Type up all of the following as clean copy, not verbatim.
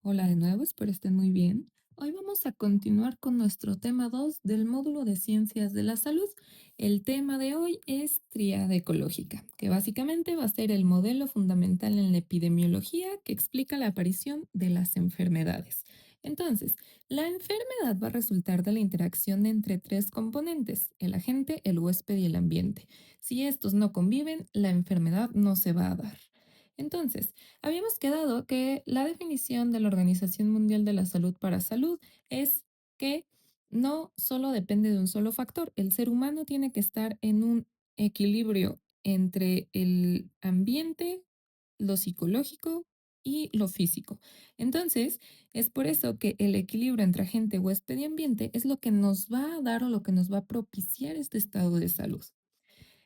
Hola de nuevo, espero estén muy bien. Hoy vamos a continuar con nuestro tema 2 del módulo de Ciencias de la Salud. El tema de hoy es tríada ecológica, que básicamente va a ser el modelo fundamental en la epidemiología que explica la aparición de las enfermedades. Entonces, la enfermedad va a resultar de la interacción entre tres componentes, el agente, el huésped y el ambiente. Si estos no conviven, la enfermedad no se va a dar. Entonces, habíamos quedado que la definición de la Organización Mundial de la Salud para salud es que no solo depende de un solo factor, el ser humano tiene que estar en un equilibrio entre el ambiente, lo psicológico y lo físico. Entonces, es por eso que el equilibrio entre agente, huésped y ambiente es lo que nos va a dar o lo que nos va a propiciar este estado de salud.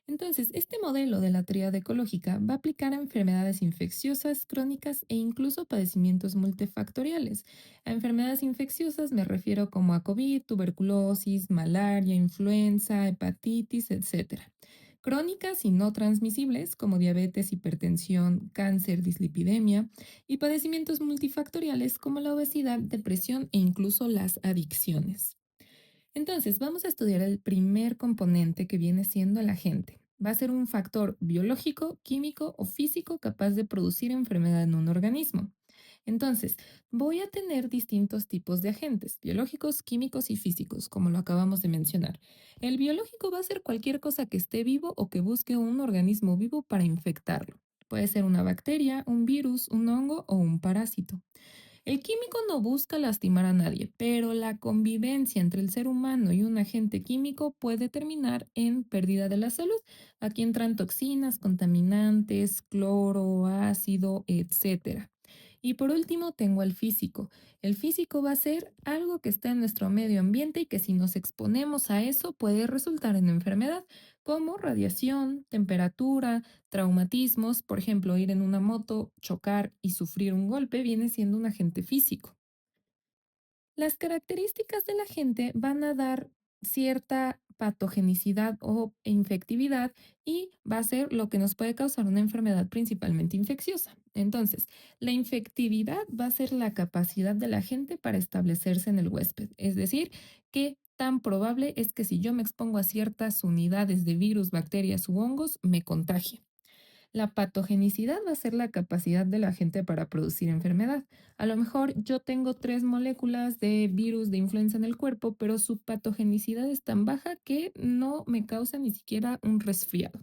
Entonces, este modelo de la tríada ecológica va a aplicar a enfermedades infecciosas, crónicas e incluso padecimientos multifactoriales. A enfermedades infecciosas me refiero como a COVID, tuberculosis, malaria, influenza, hepatitis, etcétera. Crónicas y no transmisibles como diabetes, hipertensión, cáncer, dislipidemia y padecimientos multifactoriales como la obesidad, depresión e incluso las adicciones. Entonces, vamos a estudiar el primer componente que viene siendo el agente. Va a ser un factor biológico, químico o físico capaz de producir enfermedad en un organismo. Entonces, voy a tener distintos tipos de agentes, biológicos, químicos y físicos, como lo acabamos de mencionar. El biológico va a ser cualquier cosa que esté vivo o que busque un organismo vivo para infectarlo. Puede ser una bacteria, un virus, un hongo o un parásito. El químico no busca lastimar a nadie, pero la convivencia entre el ser humano y un agente químico puede terminar en pérdida de la salud. Aquí entran toxinas, contaminantes, cloro, ácido, etcétera. Y por último tengo al físico. El físico va a ser algo que está en nuestro medio ambiente y que si nos exponemos a eso puede resultar en enfermedad, como radiación, temperatura, traumatismos, por ejemplo, ir en una moto, chocar y sufrir un golpe viene siendo un agente físico. Las características de la gente van a dar cierta patogenicidad o infectividad y va a ser lo que nos puede causar una enfermedad principalmente infecciosa. Entonces, la infectividad va a ser la capacidad de la gente para establecerse en el huésped, es decir, qué tan probable es que si yo me expongo a ciertas unidades de virus, bacterias u hongos, me contagie. La patogenicidad va a ser la capacidad de la gente para producir enfermedad. A lo mejor yo tengo tres moléculas de virus de influenza en el cuerpo, pero su patogenicidad es tan baja que no me causa ni siquiera un resfriado.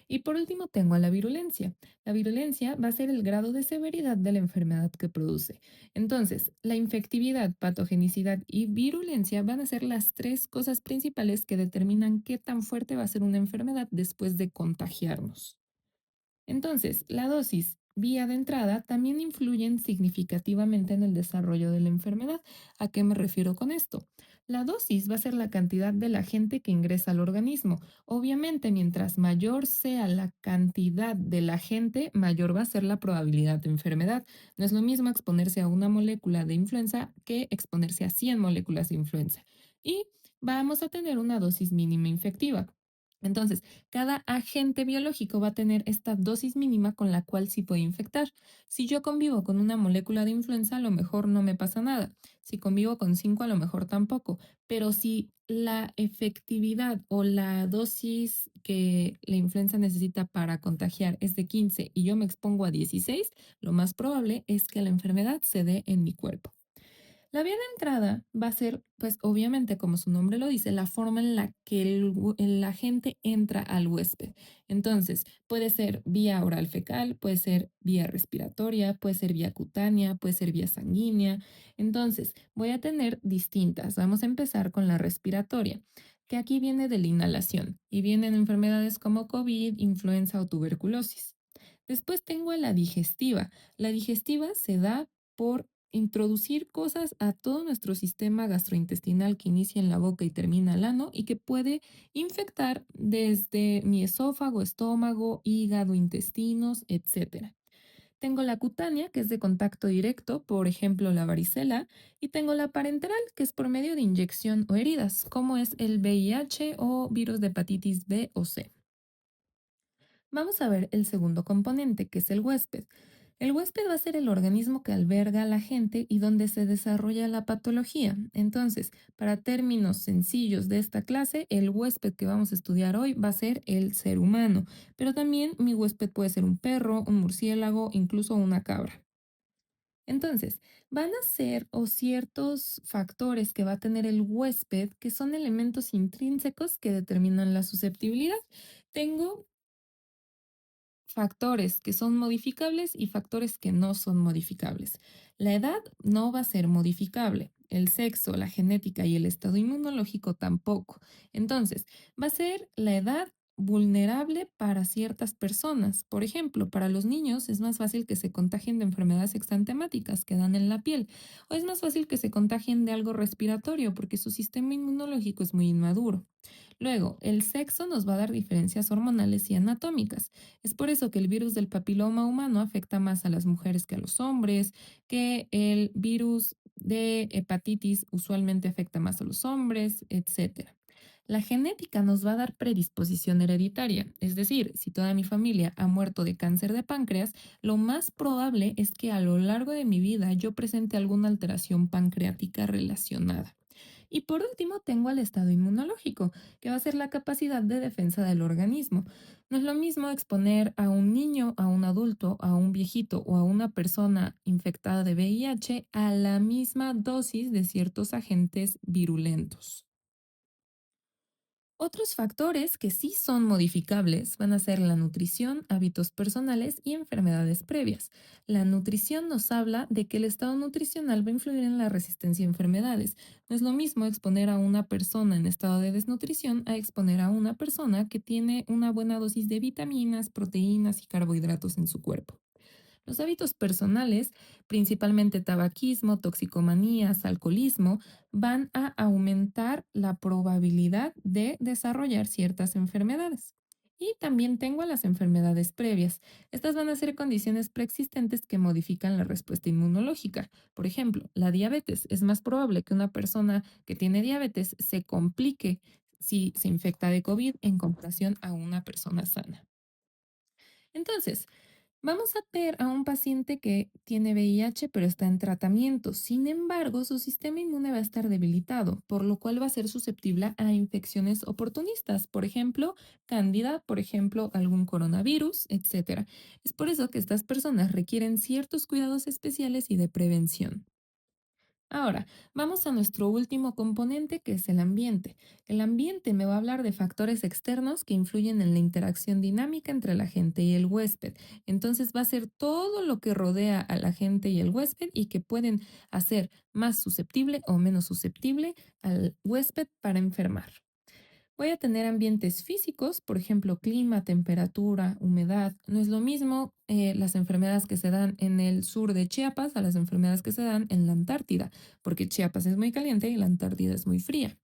Y por último tengo a la virulencia. La virulencia va a ser el grado de severidad de la enfermedad que produce. Entonces, la infectividad, patogenicidad y virulencia van a ser las tres cosas principales que determinan qué tan fuerte va a ser una enfermedad después de contagiarnos. Entonces, la dosis vía de entrada también influyen significativamente en el desarrollo de la enfermedad. ¿A qué me refiero con esto? La dosis va a ser la cantidad del agente que ingresa al organismo. Obviamente, mientras mayor sea la cantidad del agente, mayor va a ser la probabilidad de enfermedad. No es lo mismo exponerse a una molécula de influenza que exponerse a 100 moléculas de influenza. Y vamos a tener una dosis mínima infectiva. Entonces, cada agente biológico va a tener esta dosis mínima con la cual sí puede infectar. Si yo convivo con una molécula de influenza, a lo mejor no me pasa nada. Si convivo con 5, a lo mejor tampoco. Pero si la efectividad o la dosis que la influenza necesita para contagiar es de 15 y yo me expongo a 16, lo más probable es que la enfermedad se dé en mi cuerpo. La vía de entrada va a ser, pues obviamente, como su nombre lo dice, la forma en la que el agente entra al huésped. Entonces, puede ser vía oral fecal, puede ser vía respiratoria, puede ser vía cutánea, puede ser vía sanguínea. Entonces, voy a tener distintas. Vamos a empezar con la respiratoria, que aquí viene de la inhalación y vienen enfermedades como COVID, influenza o tuberculosis. Después tengo a la digestiva. La digestiva se da por introducir cosas a todo nuestro sistema gastrointestinal que inicia en la boca y termina al ano y que puede infectar desde mi esófago, estómago, hígado, intestinos, etcétera. Tengo la cutánea, que es de contacto directo, por ejemplo, la varicela, y tengo la parenteral, que es por medio de inyección o heridas, como es el VIH o virus de hepatitis B o C. Vamos a ver el segundo componente, que es el huésped. El huésped va a ser el organismo que alberga a la gente y donde se desarrolla la patología. Entonces, para términos sencillos de esta clase, el huésped que vamos a estudiar hoy va a ser el ser humano, pero también mi huésped puede ser un perro, un murciélago, incluso una cabra. Entonces, van a ser o ciertos factores que va a tener el huésped que son elementos intrínsecos que determinan la susceptibilidad. Tengo factores que son modificables y factores que no son modificables. La edad no va a ser modificable, el sexo, la genética y el estado inmunológico tampoco. Entonces, va a ser la edad vulnerable para ciertas personas. Por ejemplo, para los niños es más fácil que se contagien de enfermedades exantemáticas que dan en la piel, o es más fácil que se contagien de algo respiratorio porque su sistema inmunológico es muy inmaduro. Luego, el sexo nos va a dar diferencias hormonales y anatómicas. Es por eso que el virus del papiloma humano afecta más a las mujeres que a los hombres, que el virus de hepatitis usualmente afecta más a los hombres, etcétera. La genética nos va a dar predisposición hereditaria, es decir, si toda mi familia ha muerto de cáncer de páncreas, lo más probable es que a lo largo de mi vida yo presente alguna alteración pancreática relacionada. Y por último, tengo al estado inmunológico, que va a ser la capacidad de defensa del organismo. No es lo mismo exponer a un niño, a un adulto, a un viejito o a una persona infectada de VIH a la misma dosis de ciertos agentes virulentos. Otros factores que sí son modificables van a ser la nutrición, hábitos personales y enfermedades previas. La nutrición nos habla de que el estado nutricional va a influir en la resistencia a enfermedades. No es lo mismo exponer a una persona en estado de desnutrición a exponer a una persona que tiene una buena dosis de vitaminas, proteínas y carbohidratos en su cuerpo. Los hábitos personales, principalmente tabaquismo, toxicomanías, alcoholismo, van a aumentar la probabilidad de desarrollar ciertas enfermedades. Y también tengo a las enfermedades previas. Estas van a ser condiciones preexistentes que modifican la respuesta inmunológica. Por ejemplo, la diabetes. Es más probable que una persona que tiene diabetes se complique si se infecta de COVID en comparación a una persona sana. Entonces, vamos a ver a un paciente que tiene VIH pero está en tratamiento. Sin embargo, su sistema inmune va a estar debilitado, por lo cual va a ser susceptible a infecciones oportunistas, por ejemplo, cándida, por ejemplo, algún coronavirus, etcétera. Es por eso que estas personas requieren ciertos cuidados especiales y de prevención. Ahora, vamos a nuestro último componente, que es el ambiente. El ambiente me va a hablar de factores externos que influyen en la interacción dinámica entre la gente y el huésped. Entonces va a ser todo lo que rodea a la gente y el huésped y que pueden hacer más susceptible o menos susceptible al huésped para enfermar. Voy a tener ambientes físicos, por ejemplo, clima, temperatura, humedad. No es lo mismo las enfermedades que se dan en el sur de Chiapas a las enfermedades que se dan en la Antártida, porque Chiapas es muy caliente y la Antártida es muy fría.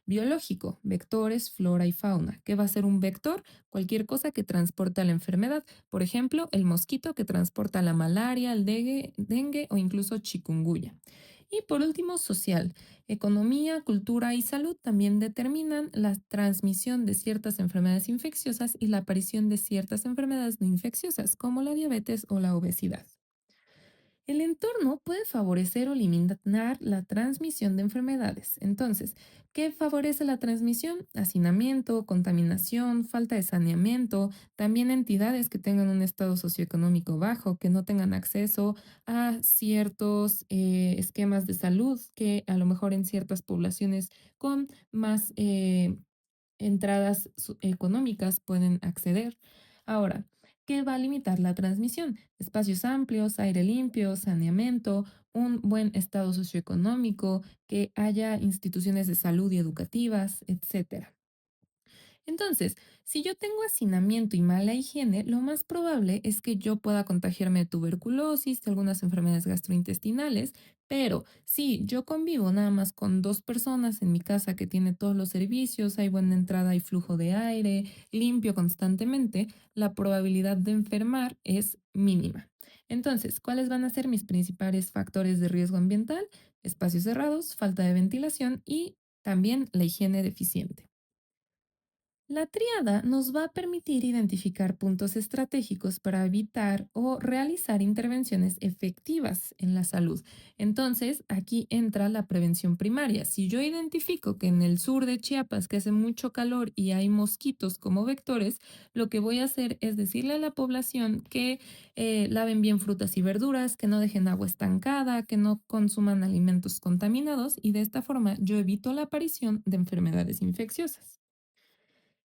Biológico, vectores, flora y fauna. ¿Qué va a ser un vector? Cualquier cosa que transporta la enfermedad. Por ejemplo, el mosquito que transporta la malaria, el dengue o incluso chikungunya. Y por último, social. Economía, cultura y salud también determinan la transmisión de ciertas enfermedades infecciosas y la aparición de ciertas enfermedades no infecciosas, como la diabetes o la obesidad. El entorno puede favorecer o eliminar la transmisión de enfermedades. Entonces, ¿qué favorece la transmisión? Hacinamiento, contaminación, falta de saneamiento, también entidades que tengan un estado socioeconómico bajo, que no tengan acceso a ciertos esquemas de salud que a lo mejor en ciertas poblaciones con más entradas económicas pueden acceder. Ahora, ¿qué va a limitar la transmisión? Espacios amplios, aire limpio, saneamiento, un buen estado socioeconómico, que haya instituciones de salud y educativas, etcétera. Entonces, si yo tengo hacinamiento y mala higiene, lo más probable es que yo pueda contagiarme de tuberculosis, de algunas enfermedades gastrointestinales, pero si yo convivo nada más con dos personas en mi casa que tiene todos los servicios, hay buena entrada y flujo de aire, limpio constantemente, la probabilidad de enfermar es mínima. Entonces, ¿cuáles van a ser mis principales factores de riesgo ambiental? Espacios cerrados, falta de ventilación y también la higiene deficiente. La tríada nos va a permitir identificar puntos estratégicos para evitar o realizar intervenciones efectivas en la salud. Entonces, aquí entra la prevención primaria. Si yo identifico que en el sur de Chiapas, que hace mucho calor y hay mosquitos como vectores, lo que voy a hacer es decirle a la población que laven bien frutas y verduras, que no dejen agua estancada, que no consuman alimentos contaminados y de esta forma yo evito la aparición de enfermedades infecciosas.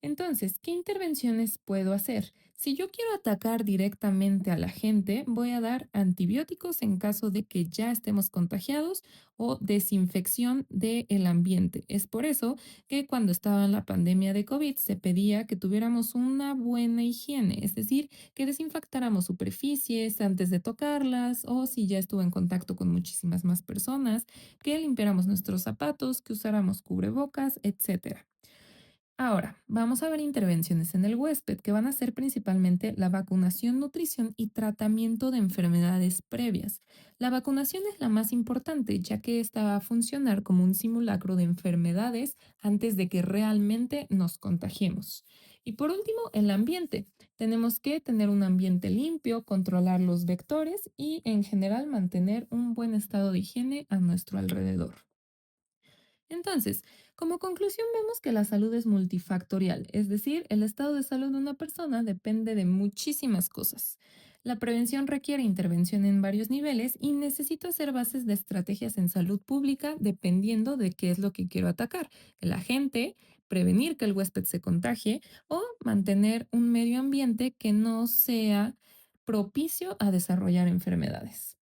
Entonces, ¿qué intervenciones puedo hacer? Si yo quiero atacar directamente a la gente, voy a dar antibióticos en caso de que ya estemos contagiados o desinfección del ambiente. Es por eso que cuando estaba la pandemia de COVID se pedía que tuviéramos una buena higiene, es decir, que desinfectáramos superficies antes de tocarlas o si ya estuvo en contacto con muchísimas más personas, que limpiáramos nuestros zapatos, que usáramos cubrebocas, etcétera. Ahora, vamos a ver intervenciones en el huésped que van a ser principalmente la vacunación, nutrición y tratamiento de enfermedades previas. La vacunación es la más importante, ya que esta va a funcionar como un simulacro de enfermedades antes de que realmente nos contagiemos. Y por último, el ambiente. Tenemos que tener un ambiente limpio, controlar los vectores y en general mantener un buen estado de higiene a nuestro alrededor. Entonces, como conclusión vemos que la salud es multifactorial, es decir, el estado de salud de una persona depende de muchísimas cosas. La prevención requiere intervención en varios niveles y necesito hacer bases de estrategias en salud pública dependiendo de qué es lo que quiero atacar, la gente, prevenir que el huésped se contagie o mantener un medio ambiente que no sea propicio a desarrollar enfermedades.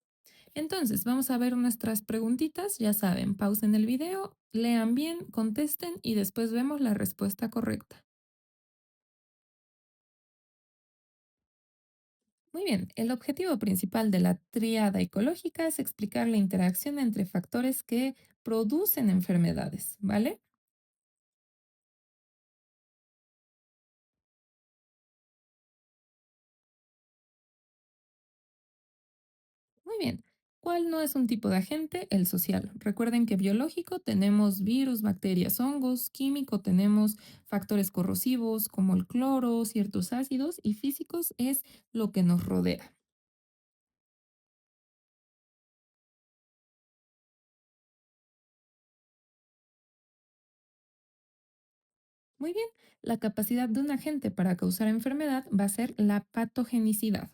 Entonces, vamos a ver nuestras preguntitas. Ya saben, pausen el video, lean bien, contesten y después vemos la respuesta correcta. Muy bien, el objetivo principal de la tríada ecológica es explicar la interacción entre factores que producen enfermedades, ¿vale? Muy bien. ¿Cuál no es un tipo de agente? El social. Recuerden que biológico tenemos virus, bacterias, hongos, químico tenemos factores corrosivos como el cloro, ciertos ácidos y físicos es lo que nos rodea. Muy bien, la capacidad de un agente para causar enfermedad va a ser la patogenicidad.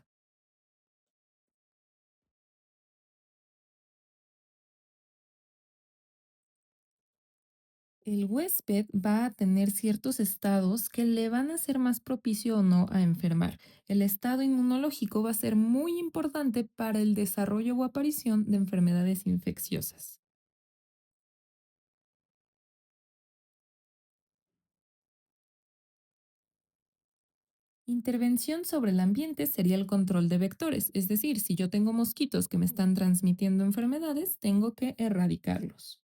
El huésped va a tener ciertos estados que le van a ser más propicio o no a enfermar. El estado inmunológico va a ser muy importante para el desarrollo o aparición de enfermedades infecciosas. Intervención sobre el ambiente sería el control de vectores, es decir, si yo tengo mosquitos que me están transmitiendo enfermedades, tengo que erradicarlos.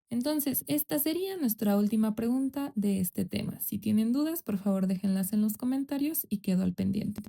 Entonces, esta sería nuestra última pregunta de este tema. Si tienen dudas, por favor déjenlas en los comentarios y quedo al pendiente.